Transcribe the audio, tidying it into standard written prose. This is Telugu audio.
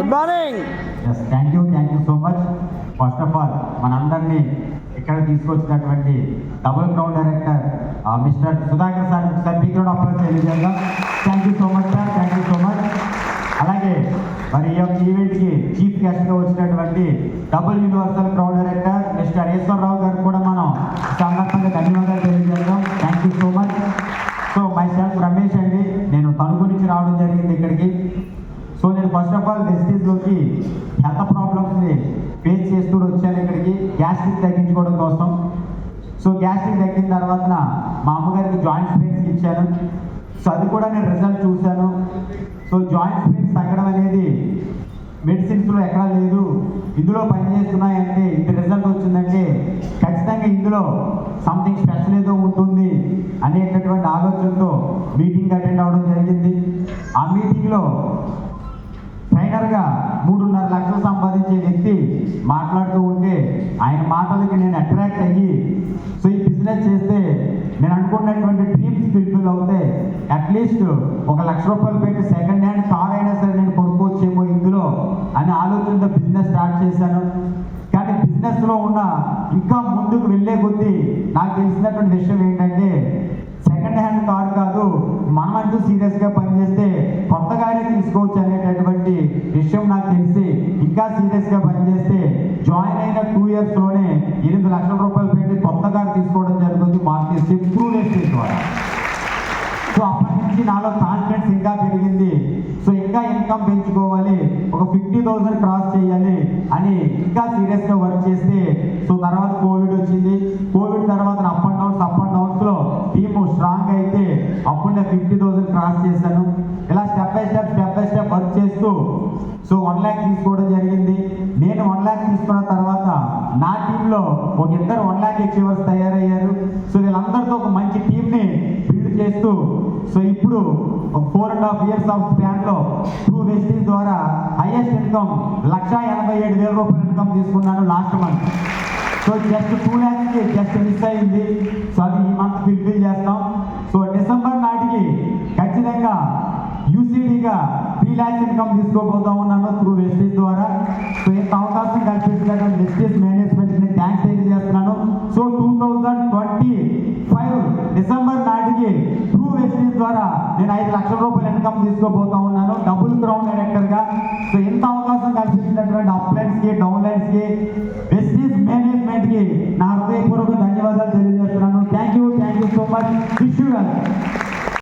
Good morning. Thank you so much. First of all మనందరినీ ఇక్కడ తీసుకొచ్చినటువంటి double ground director mister Sudhakar sir మీకు కూడా అప్రోచ్ తెలియజేద్దాం. Thank you so much sir, thank you so much. అలాగే మరి ఈ యొక్క ఈవెంట్కి చీఫ్ గెస్ట్గా వచ్చినటువంటి double universal ground director mister Eswararao గారు కూడా మనం సందర్భంగా ధన్యవాదాలు తెలియజేద్దాం. Thank you so much. So myself Ramesh అండి, నేను తణుకు నుంచి రావడం జరిగింది ఇక్కడికి. సో నేను ఫస్ట్ ఆఫ్ ఆల్ వెస్టీజ్లోకి హెల్త్ ప్రాబ్లమ్స్ని ఫేస్ చేస్తూ వచ్చాను ఇక్కడికి గ్యాస్ట్రిక్ తగ్గించుకోవడం కోసం. సో గ్యాస్ట్రిక్ తగ్గిన తర్వాత మా అమ్మగారికి జాయింట్ పెయిన్స్ ఇచ్చాను. సో అది కూడా నేను రిజల్ట్ చూశాను. సో జాయింట్ పెయిన్స్ తగ్గడం అనేది మెడిసిన్స్లో ఎక్కడా లేదు, ఇందులో పనిచేస్తున్నాయంటే ఇంత రిజల్ట్ వచ్చిందంటే ఖచ్చితంగా ఇందులో సంథింగ్ స్పెషల్ ఏదో ఉంటుంది అనేటటువంటి ఆలోచనతో మీటింగ్ అటెండ్ అవ్వడం జరిగింది. ఆ మీటింగ్లో ట్రైనర్గా 3.5 లక్షలు సంపాదించే వ్యక్తి మాట్లాడుతూ ఉంటే ఆయన మాటలకి నేను అట్రాక్ట్ అయ్యి సో ఈ బిజినెస్ చేస్తే నేను అనుకున్నటువంటి డ్రీమ్స్ ఫుల్ఫిల్ అవుతాయి, అట్లీస్ట్ 1 లక్ష రూపాయలు పెట్టి సెకండ్ హ్యాండ్ కార్ అయినా సరే నేను కొనుక్కోవచ్చేమో ఇందులో అనే ఆలోచనతో బిజినెస్ స్టార్ట్ చేశాను. కానీ బిజినెస్లో ఉన్న ఇంకా ముందుకు వెళ్ళే కొద్దీ నాకు తెలిసినటువంటి విషయం ఏంటంటే సెకండ్ హ్యాండ్ కార్ కాదు, మనమంటూ సీరియస్గా పనిచేస్తే కొత్త కారే తీసుకోవచ్చు అనేటటువంటి విషయం నాకు తెలిసి ఇంకా సీరియస్గా పనిచేస్తే జాయిన్ అయిన 2 ఇయర్స్లోనే 8 లక్షల రూపాయలు పెట్టి కొత్త కారు తీసుకోవడం జరుగుతుంది మార్కెట్ ఇంప్రూవ్ చేసే ద్వారా. సో అప్పటి నుంచి నాలో కాన్ఫిడెన్స్ ఇంకా పెరిగింది. సో ఇంకా ఇన్కమ్ పెంచుకోవాలి, ఒక 50,000 క్రాస్ చేయాలి అని ఇంకా సీరియస్గా వర్క్ చేస్తే సో తర్వాత కోవిడ్ వచ్చింది. కోవిడ్ తర్వాత అప్ అండ్ డౌన్స్లో టీము స్ట్రాంగ్ అయితే అప్పుడు నేను 50,000 క్రాస్ చేశాను. ఇలా స్టెప్ బై స్టెప్ వర్క్ చేస్తూ సో 1 lakh తీసుకోవడం జరిగింది. నేను 1 lakh తీసుకున్న తర్వాత నా టీంలో ఒక 2 1 lakh అచీవర్స్ తయారయ్యారు. సో వీళ్ళందరితో ఒక మంచి టీంని బిల్డ్ చేస్తూ సో ఇప్పుడు ఒక 4.5 years ఆఫ్ స్పాన్లో త్రూ వెస్టీజ్ ద్వారా హైయెస్ట్ ఇన్కమ్ 1,87,000 రూపాయలు ఇన్కమ్ తీసుకున్నాను లాస్ట్ మంత్. సో జస్ట్ 2 lakhsకి జస్ట్ మిస్ అయింది. సో అది ఈ మంత్ ఫుల్ఫిల్ చేస్తాం. సో డిసెంబర్ నాటికి ఖచ్చితంగా యూసీడీగా 3 lakhs ఇన్కమ్ తీసుకోబోతా ఉన్నాను త్రూ వెస్టీజ్ ద్వారా. సో ఇంత అవకాశం కల్పించినటువంటి వెస్టీజ్ మేనేజ్మెంట్ని థ్యాంక్స్ తెలియజేస్తున్నాను. సో 2025 డిసెంబర్ నాటికి త్రూ వెస్టీజ్ ద్వారా నేను 5 లక్షల రూపాయలు ఇన్కమ్ తీసుకోబోతా ఉన్నాను డబుల్ గ్రౌండ్ డైరెక్టర్గా. సో ఇంత అవకాశం కల్పించినటువంటి అప్లైన్స్కి డౌన్లైన్స్కి వెస్టీజ్ మేనేజ్మెంట్కి నా హృదయపూర్వక ధన్యవాదాలు తెలియజేస్తున్నాను. Thank you so much. Wish you well.